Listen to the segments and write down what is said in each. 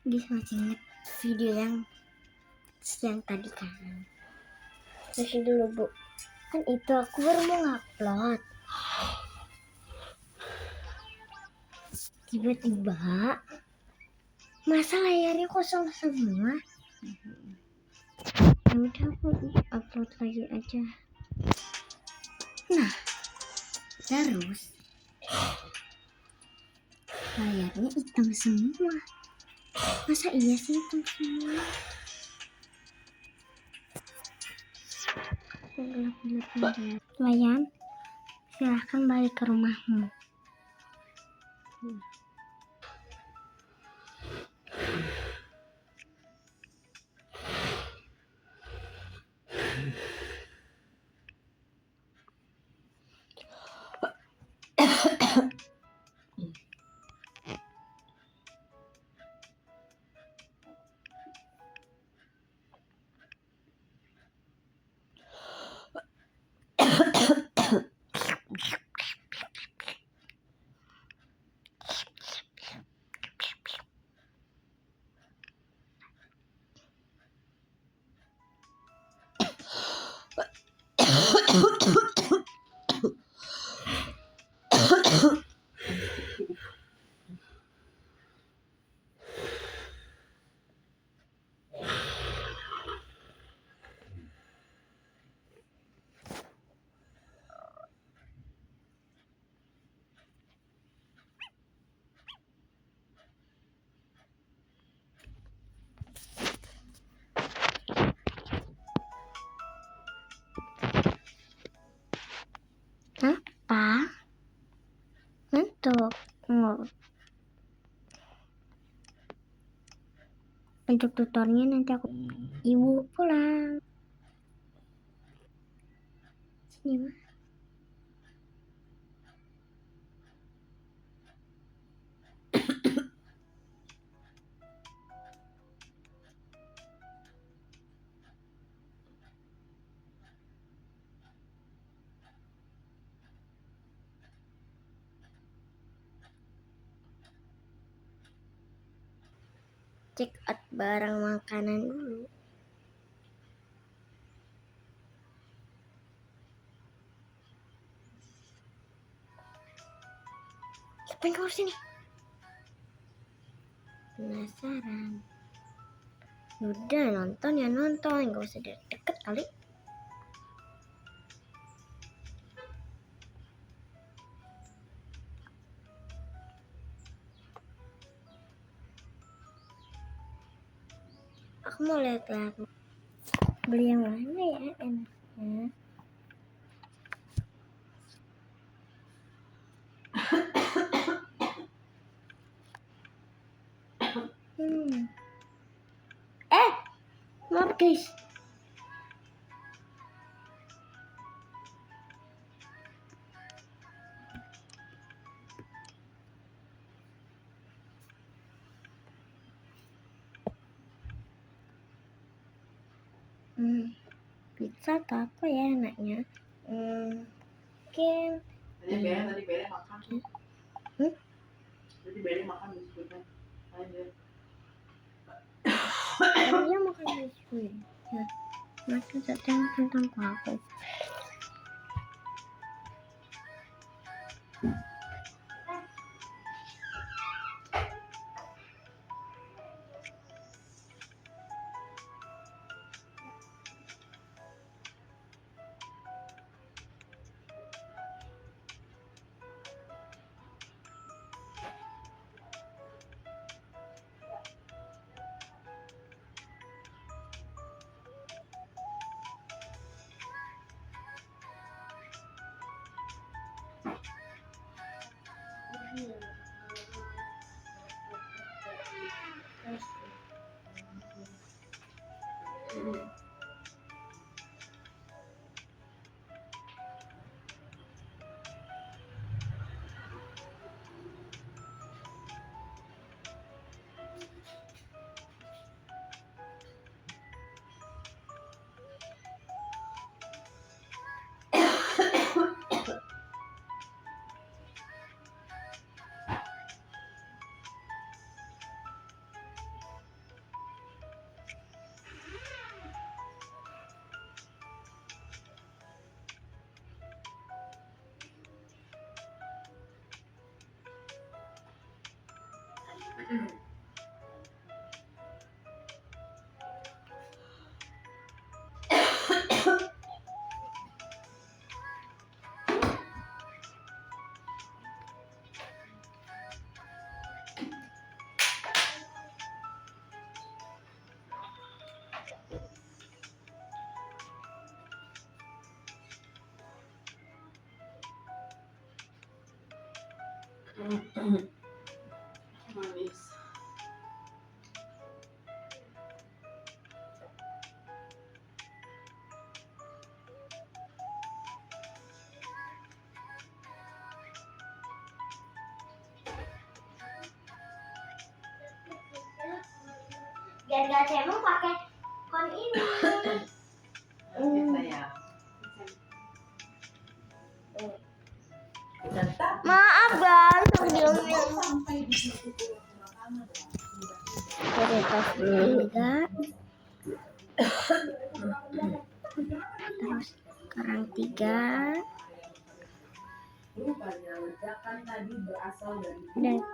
Dia masih inget video yang siang tadi kan. Masih dulu bu, kan itu aku baru mau ngupload, tiba-tiba masa layarnya kosong semua. Ya udah aku upload lagi aja. Nah terus layarnya hitam semua. Masa iya sih hitam semua? Gelap-gelap. Wayan, silahkan balik ke rumahmu. Apa? Untuk tutornya nanti aku ibu pulang. Sini mah. Check out barang makanan dulu. Ngapain kau sini? Penasaran? Udah nonton ya nonton, gak usah deket kali. Aku mau lihat beli yang mana ya enaknya. Maaf guys. Pizza atau apa ya enaknya? Mungkin tadi bere makan. Tadi bere makan biskuitnya. Dia makan biskuit. Ya, makan tentang aku. Manis. Biar gak cemong pakai kon ini. Sayang. Maaf bang, sebelumnya. Prioritas 3. Terus sekarang 3. Dan 2.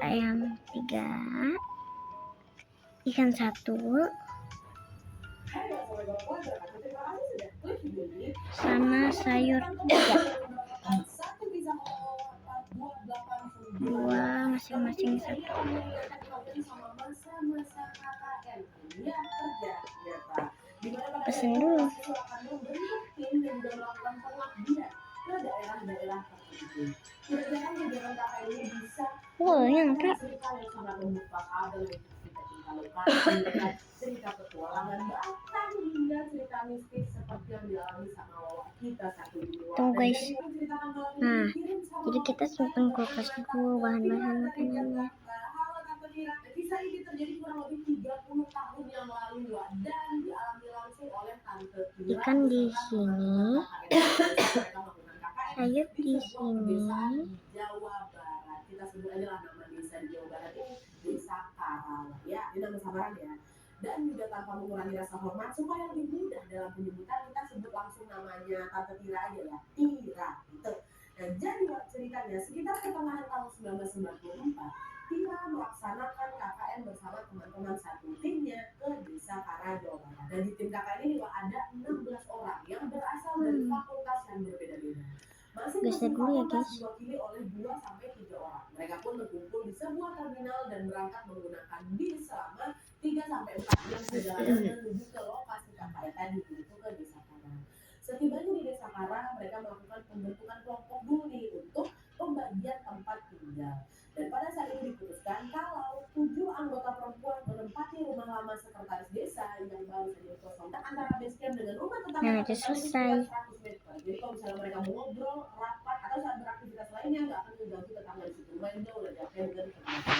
Ayam 3. Ikan 1. Sama sayur 3. 2 masing-masing 1. Pesen dulu. Wow, yang tak. Cerita petualangan bahkan hingga cerita mistis seperti yang dialami sama Wawa kita satu di luar. Tunggu guys. Nah, jadi kita simpan kulkas dulu bahan-bahan makanannya. Kisah ini terjadi kurang lebih 30 tahun yang lalu dan dialami langsung oleh tante Tira. Ikan di sini, sayur di sini. Jawa Barat. Kita sebut aja lah nama desa di Jawa Barat ini Desa Karawang. Ya, ini nama samaran ya. Dan juga tanpa mengurangi rasa hormat supaya lebih mudah dalam penyebutan kita sebut langsung namanya Tante Tira aja ya, Tira gitu. Dan jadi ceritanya sekitar pertengahan tahun 1994 Tira melaksanakan KKN bersama teman-teman satu timnya ke Desa Karawang, Jawa Barat. Dan di tim KKN ini juga ada 16 orang yang berasal dari fakultas yang berbeda-beda. Geser dulu ya guys. Diwakili oleh 2 sampai 3 orang. Mereka pun berkumpul di sebuah terminal dan berangkat menggunakan bis selama 3 sampai 4 jam perjalanan menuju ke lokasi KKN tadi, yaitu ke Desa Karawang. Setibanya di Desa Karawang, mereka melakukan pembentukan kelompok dulu nih untuk pembagian tempat tinggal. Dan pada saat itu diputuskan kalau 7 anggota perempuan menempati rumah lama sekretaris desa yang baru saja dikosongkan antara base camp dengan rumah tetangga. Nah, itu selesai. 100 meter. Jadi kalau misalnya mereka mau ngobrol, rapat atau saat beraktivitas lainnya nggak akan mengganggu tetangga di situ. Lumayan jauh lah jaraknya dengan tetangga.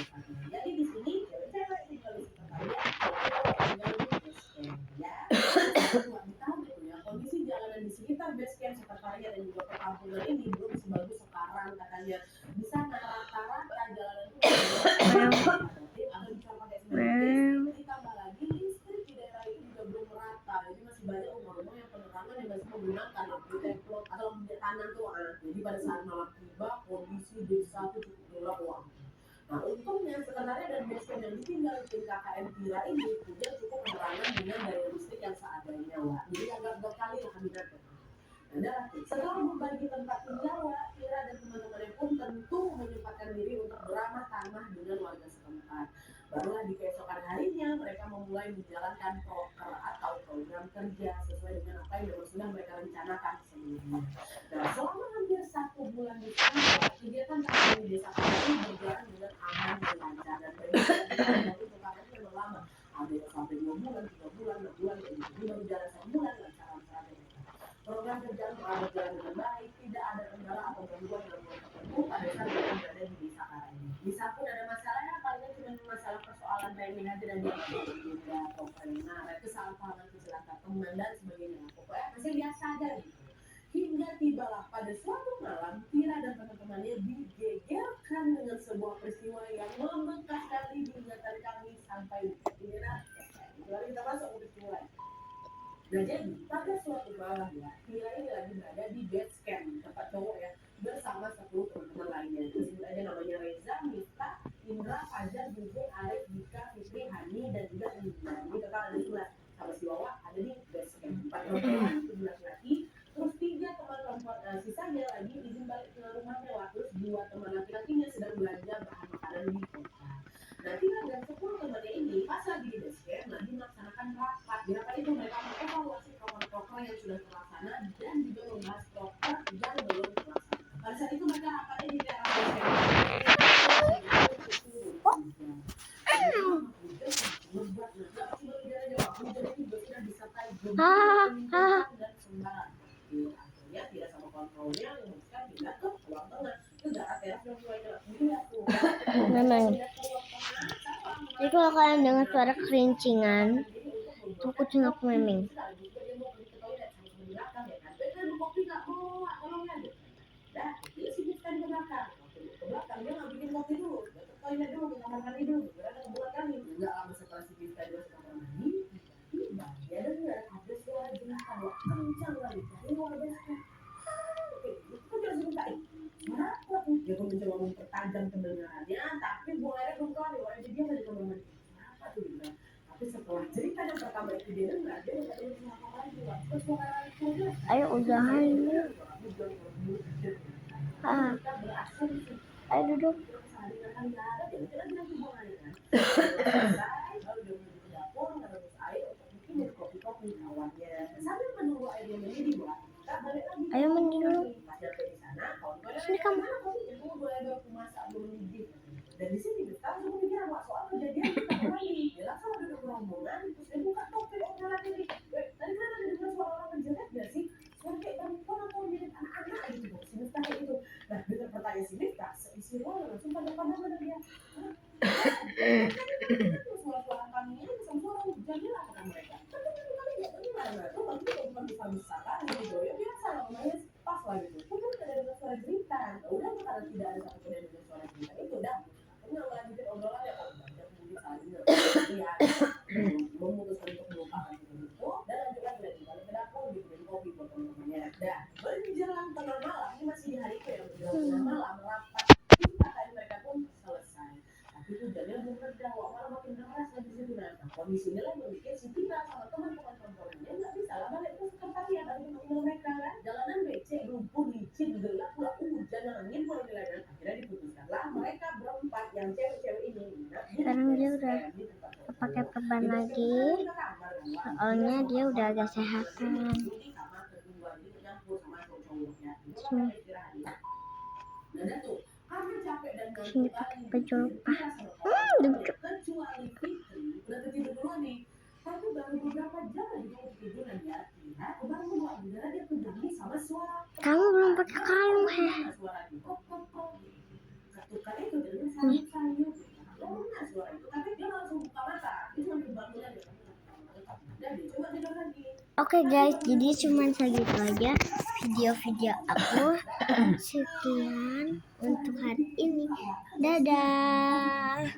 Jadi di sini cewek-cewek tinggal di sekretariat, tinggal di base camp ya. Di tahun itu ya kondisi jalanan di sekitar base camp sekretariat dan juga perkampungan ini belum sebagus sekarang katanya. Di sana rata-rata jalanan itu atau dicoba pakai semen. Ditambah lagi listrik di daerah itu juga belum merata. Jadi masih banyak rumah-rumah yang penerangan yang masih menggunakan lampu templok atau lampu kanan tuh. Jadi pada saat malam tiba kondisi desa itu cukup gelap wah. Nah untungnya sekretariat dan base camp yang ditinggal tim KKN Tira ini punya cukup penerangan dengan daya listrik yang seadanya wah. Jadi agak berkali lah kabinetnya. Nah, setelah membagi tempat tinggal, Tira dan teman-temannya pun tentu menyempatkan diri untuk beramah tamah dengan warga setempat. Barulah di keesokan harinya mereka memulai menjalankan proker atau program kerja sesuai dengan apa yang sudah mereka rencanakan sebelumnya. Nah, selama hampir 1 bulan di sana, kegiatan KKN di Desa Karawang ini berjalan dengan aman dan lancar dan baik. Itu KKN memang lama, ada yang sampai 2 bulan, 3 bulan, 6 bulan, kayak gitu. Ini baru jalan 1 bulan lancar-lancar aja. Program kerjaan berjalan dengan baik, tidak ada kendala atau gangguan dalam waktu tertentu pada saat mereka berada di Desa Karawang ini. Bisa pun ada masalahnya, paling cuma masalah persoalan remeh aja dan dia beda pokoknya kesalahpahaman kecelakaan teman dan sebagainya. Pokoknya masih biasa aja gitu. Hingga tibalah pada suatu malam Tira dan teman-temannya digegerkan dengan sebuah peristiwa yang membekas sekali di ingatan kami sampai ini. Lalu kita masuk ke peristiwa. Nah jadi pada suatu malam ya, Tira ini lagi berada di base camp tempat cowok ya bersama 10 teman lagi izin balik ke rumahnya waktu dua teman laki-lakinya sedang belanja bahan makanan di kota. Nah, tiba jam 10 temannya ini pas lagi di base camp lagi melaksanakan rapat. Di rapat itu mereka mengevaluasi proker-proker yang sudah terlaksana dan juga membahas proker yang belum terlaksana. Pada saat itu mereka rapatnya di teras base camp. Akhirnya tidak sama kontrolnya memutuskan pindah ke ruang tengah. Itu darat teras yang mulai pindah ke Memang. Jadi kalau kalian dengar suara kerincingan, itu kucing aku memang. Dia pun mencoba mempertajam pendengarannya, tapi buang airnya belum kelar. Jadi dia nggak di kamar mandi. Kenapa tuh gitu? Tapi setelah cerita yang pertama itu dia dengar, dia nggak tahu apa lagi. Terus suara itu dia. Ayo udahan. Ayo duduk. Ayo mandi dulu. Sini kamu. Dan di sini sekarang aku mikir soal kejadian kita lagi. Dia langsung ada ke rombongan, terus dia buka topik obrolan ini. Tadi kan ada dengar suara orang menjerit nggak sih? Suara kayak perempuan atau mirip anak-anak gitu. Si Miftah kayak gitu. Nah, dengan pertanyaan si Miftah, seisi ruangan langsung pada mana dia? Suara-suara kami ini bisa suara hujannya lah kata mereka. Tapi kami nggak dengar. Tuh bagi bukan bisa kan gitu. Ya biasa lah, namanya pas lah gitu. Tapi tidak ada suara jeritan. Udah karena tidak ada satu yang dengar suara jeritan itu udah. Nggak melanjutkan obrolan ya kalau banyak mungkin saling memutuskan untuk melupakan itu dan lanjut lagi balik ke dapur bikin kopi buat teman-temannya. Dan menjelang tengah malam ini masih di hari itu ya menjelang tengah malam rapat kita tadi mereka pun selesai. Tapi hujannya belum reda, malah makin deras lagi di situ. Nah, kondisinya lah membuat si Tina sama teman-teman perempuannya nggak bisa lah balik ke tempat dia balik ke rumah mereka kan. Jalanan becek, lumpur, licin, gelap, pula hujan, angin pula wilayah. Akhirnya diputuskanlah mereka berempat yang cewek-cewek ini. Sekarang dia udah pakai perban lagi, soalnya dia udah agak sehatan. Sini pakai baju lepas. Lucu. Tapi baru beberapa jam lagi dia tidur dan dia baru mulai udara dia terganggu sama suara. Kamu belum pakai kalung heh. Ketukan itu dengan sayup-sayup. Mana suara itu? Tapi dia langsung buka mata. Dia cuma dibangun aja. Dan dia coba tidur lagi. Oke guys, jadi cuman segitu aja video-video aku. Sekian untuk hari ini. Dadah.